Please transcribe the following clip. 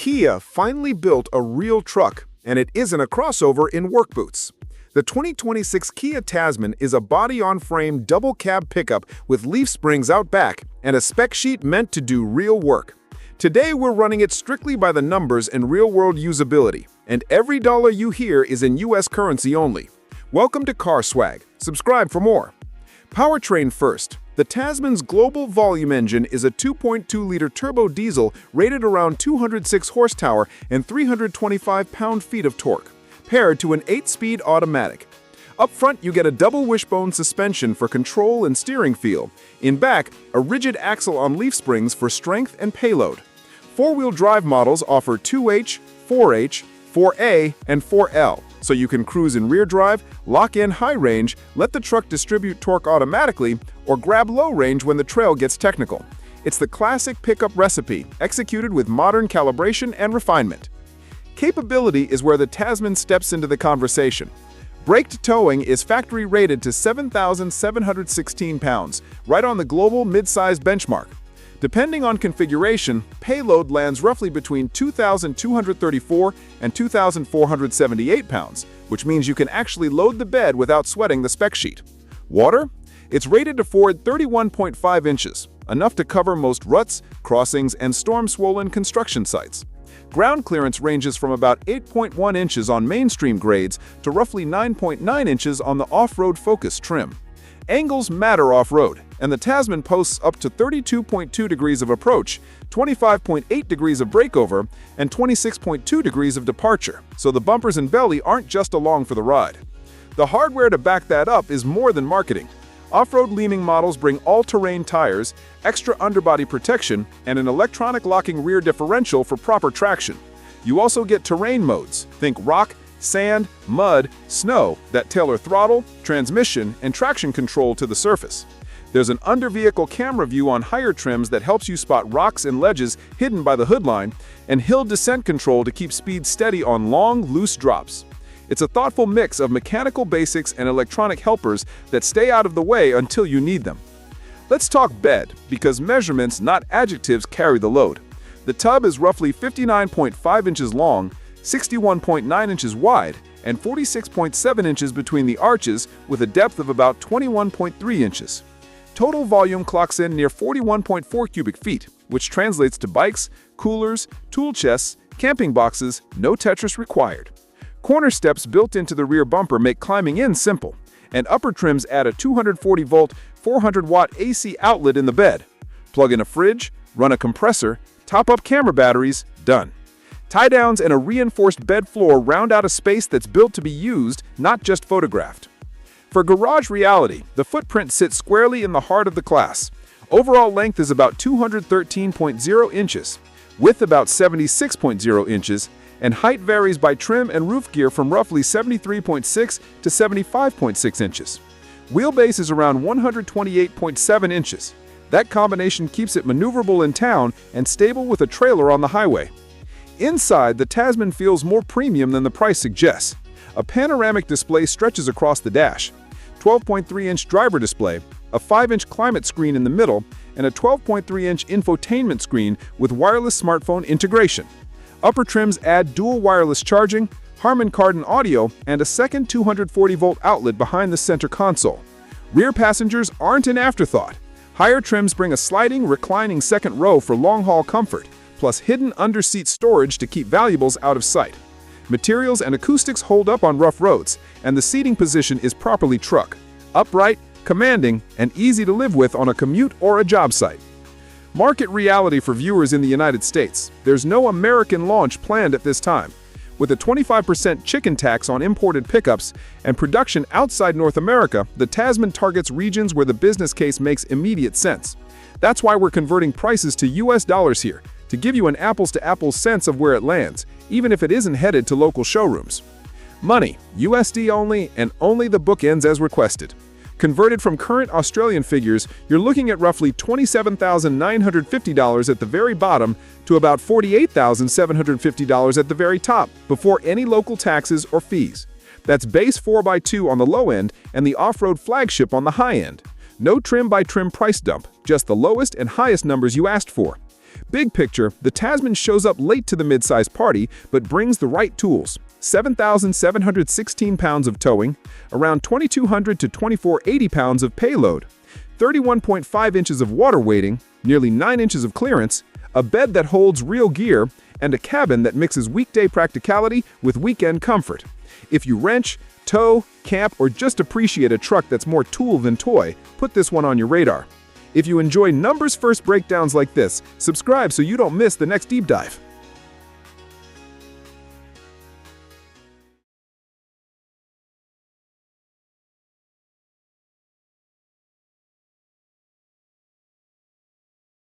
Kia finally built a real truck, and it isn't a crossover in work boots. The 2026 Kia Tasman is a body-on-frame double-cab pickup with leaf springs out back and a spec sheet meant to do real work. Today, we're running it strictly by the numbers and real-world usability, and every dollar you hear is in US currency only. Welcome to Car Swag. Subscribe for more. Powertrain first. The Tasman's global volume engine is a 2.2-liter turbo diesel rated around 206 horsepower and 325 pound-feet of torque, paired to an 8-speed automatic. Up front, you get a double wishbone suspension for control and steering feel. In back, a rigid axle on leaf springs for strength and payload. Four-wheel drive models offer 2H, 4H, 4A, and 4L, so you can cruise in rear drive, lock in high range, let the truck distribute torque automatically, or grab low range when the trail gets technical. It's the classic pickup recipe, executed with modern calibration and refinement. Capability is where the Tasman steps into the conversation. Braked towing is factory rated to 7,716 pounds, right on the global midsize benchmark. Depending on configuration, payload lands roughly between 2,234 and 2,478 pounds, which means you can actually load the bed without sweating the spec sheet. Water? It's rated to ford 31.5 inches, enough to cover most ruts, crossings, and storm-swollen construction sites. Ground clearance ranges from about 8.1 inches on mainstream grades to roughly 9.9 inches on the off-road Focus trim. Angles matter off-road, and the Tasman posts up to 32.2 degrees of approach, 25.8 degrees of breakover, and 26.2 degrees of departure, so the bumpers and belly aren't just along for the ride. The hardware to back that up is more than marketing. Off-road leaning models bring all-terrain tires, extra underbody protection, and an electronic locking rear differential for proper traction. You also get terrain modes, think rock, sand, mud, snow, that tailor throttle, transmission, and traction control to the surface. There's an under-vehicle camera view on higher trims that helps you spot rocks and ledges hidden by the hoodline, and hill descent control to keep speed steady on long, loose drops. It's a thoughtful mix of mechanical basics and electronic helpers that stay out of the way until you need them. Let's talk bed, because measurements, not adjectives, carry the load. The tub is roughly 59.5 inches long, 61.9 inches wide, and 46.7 inches between the arches, with a depth of about 21.3 inches. Total volume clocks in near 41.4 cubic feet, which translates to bikes, coolers, tool chests, camping boxes, no Tetris required. Corner steps built into the rear bumper make climbing in simple, and upper trims add a 240-volt, 400-watt AC outlet in the bed. Plug in a fridge, run a compressor, top up camera batteries, done. Tie-downs and a reinforced bed floor round out a space that's built to be used, not just photographed. For garage reality, the footprint sits squarely in the heart of the class. Overall length is about 213.0 inches, width about 76.0 inches, and height varies by trim and roof gear from roughly 73.6 to 75.6 inches. Wheelbase is around 128.7 inches. That combination keeps it maneuverable in town and stable with a trailer on the highway. Inside, the Tasman feels more premium than the price suggests. A panoramic display stretches across the dash, 12.3-inch driver display, a 5-inch climate screen in the middle, and a 12.3-inch infotainment screen with wireless smartphone integration. Upper trims add dual wireless charging, Harman Kardon audio, and a second 240-volt outlet behind the center console. Rear passengers aren't an afterthought. Higher trims bring a sliding, reclining second row for long-haul comfort, plus hidden under-seat storage to keep valuables out of sight. Materials and acoustics hold up on rough roads, and the seating position is properly truck, upright, commanding, and easy to live with on a commute or a job site. Market reality for viewers in the United States. There's no American launch planned at this time. With a 25% chicken tax on imported pickups and production outside North America, the Tasman targets regions where the business case makes immediate sense. That's why we're converting prices to US dollars here, to give you an apples-to-apples sense of where it lands, even if it isn't headed to local showrooms. Money, USD only, and only the bookends as requested. Converted from current Australian figures, you're looking at roughly $27,950 at the very bottom to about $48,750 at the very top, before any local taxes or fees. That's base 4x2 on the low end and the off-road flagship on the high end. No trim-by-trim price dump, just the lowest and highest numbers you asked for. Big picture, the Tasman shows up late to the midsize party, but brings the right tools. 7,716 pounds of towing, around 2,200 to 2,480 pounds of payload, 31.5 inches of water weighting, nearly 9 inches of clearance, a bed that holds real gear, and a cabin that mixes weekday practicality with weekend comfort. If you wrench, tow, camp, or just appreciate a truck that's more tool than toy, put this one on your radar. If you enjoy numbers-first breakdowns like this, subscribe so you don't miss the next deep dive.